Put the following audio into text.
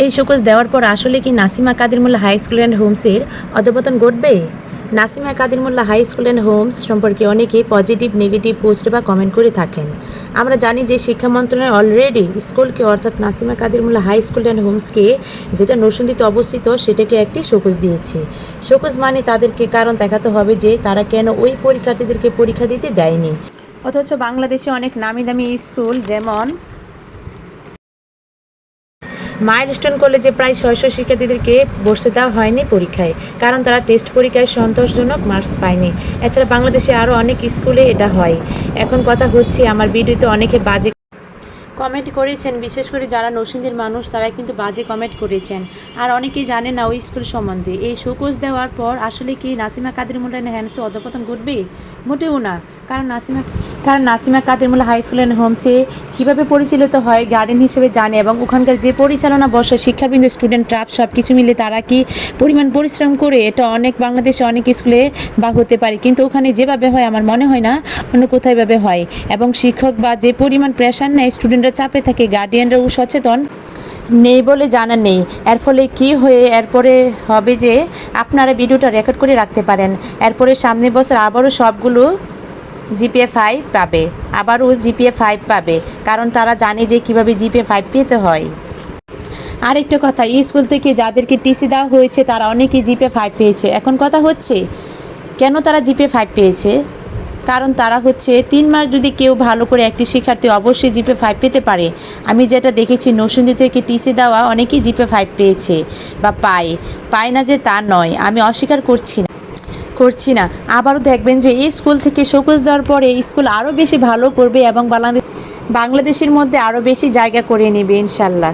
এই শোকজ দেওয়ার পর আসলে কি নাসিমা কাদের মোল্লা হাই স্কুল অ্যান্ড হোমসের অধঃপতন ঘটবে? নাসিমা কাদের মোল্লা হাই স্কুল অ্যান্ড হোমস সম্পর্কে অনেকে পজিটিভ নেগেটিভ পোস্ট বা কমেন্ট করে থাকেন। আমরা জানি যে শিক্ষা মন্ত্রণালয় অলরেডি স্কুলকে অর্থাৎ নাসিমা কাদের মোল্লা হাই স্কুল অ্যান্ড হোমসকে, যেটা নরসিংদীতে অবস্থিত, সেটাকে একটি শোকজ দিয়েছে। শোকজ মানে তাদেরকে কারণ দেখাতে হবে যে তারা কেন ওই পরীক্ষার্থীদেরকে পরীক্ষা দিতে দেয়নি। অথচ বাংলাদেশে অনেক নামি দামি স্কুল যেমন মাইলস্টোন কলেজে প্রায় 600 শিক্ষার্থীদেরকে বসতে দেওয়া হয়নি পরীক্ষায়, কারণ তারা টেস্ট পরীক্ষায় সন্তোষজনক মার্কস পায়নি। এছাড়া বাংলাদেশে আরও অনেক স্কুলে এটা হয়। এখন কথা হচ্ছে, আমার ভিডিওতে অনেকে বাজে কমেন্ট করেছেন, বিশেষ করে যারা নরসিংদীর মানুষ তারা কিন্তু বাজে কমেন্ট করেছেন। আর অনেকেই জানে না ওই স্কুল সম্বন্ধে। এই শোকজ দেওয়ার পর আসলে কি নাসিমা কাদের মোল্লা হ্যান্ডসে অধঃপতন ঘটবে? মোটেও না। কারণ নাসিমা কাদের মোল্লা হাই স্কুল অ্যান্ড হোমসে কীভাবে পরিচালিত হয় গার্ডেন হিসেবে জানে, এবং ওখানকার যে পরিচালনা বসে শিক্ষাবৃন্দ, স্টুডেন্ট, স্টাফ সব কিছু মিলে তারা কি পরিমাণ পরিশ্রম করে, এটা অনেক বাংলাদেশে অনেক স্কুলে বা হতে পারে, কিন্তু ওখানে যেভাবে হয় আমার মনে হয় না অন্য কোথাও এভাবে হয়। এবং শিক্ষক বা যে পরিমাণ প্রেশার নেয়, স্টুডেন্টরা চাপে থাকে, গার্ডিয়ানরাও সচেতন নেই বলে জানা নেই। এর ফলে কি হয়ে এরপরে হবে যে আপনারা ভিডিওটা রেকর্ড করে রাখতে পারেন। এরপরে সামনের বছর আবারও সবগুলো জিপিএ 5 পাবে, আবারও জিপিএ 5 পাবে, কারণ তারা জানে যে কীভাবে জিপিএ 5 পেতে হয়। আরেকটা কথা, এই স্কুল থেকে যাদেরকে টিসি দেওয়া হয়েছে তারা অনেকেই জিপিএ 5 পেয়েছে। এখন কথা হচ্ছে, কেন তারা জিপিএ 5 পেয়েছে? কারণ তারা হচ্ছে 3 মাস যদি কেউ ভালো করে, একটি শিক্ষার্থী অবশ্যই জিপিএ 5 পেতে পারে। আমি যেটা দেখেছি নরসিংদী থেকে টিসি দেওয়া অনেকেই জিপিএ 5 পেয়েছে বা পায় না যে তা নয়, আমি অস্বীকার করছি না। আবারও দেখবেন যে এই স্কুল থেকে শোকজ দেওয়ার পরে এই স্কুল আরও বেশি ভালো করবে এবং বাংলাদেশের মধ্যে আরও বেশি জায়গা করে নেবে ইনশাল্লাহ।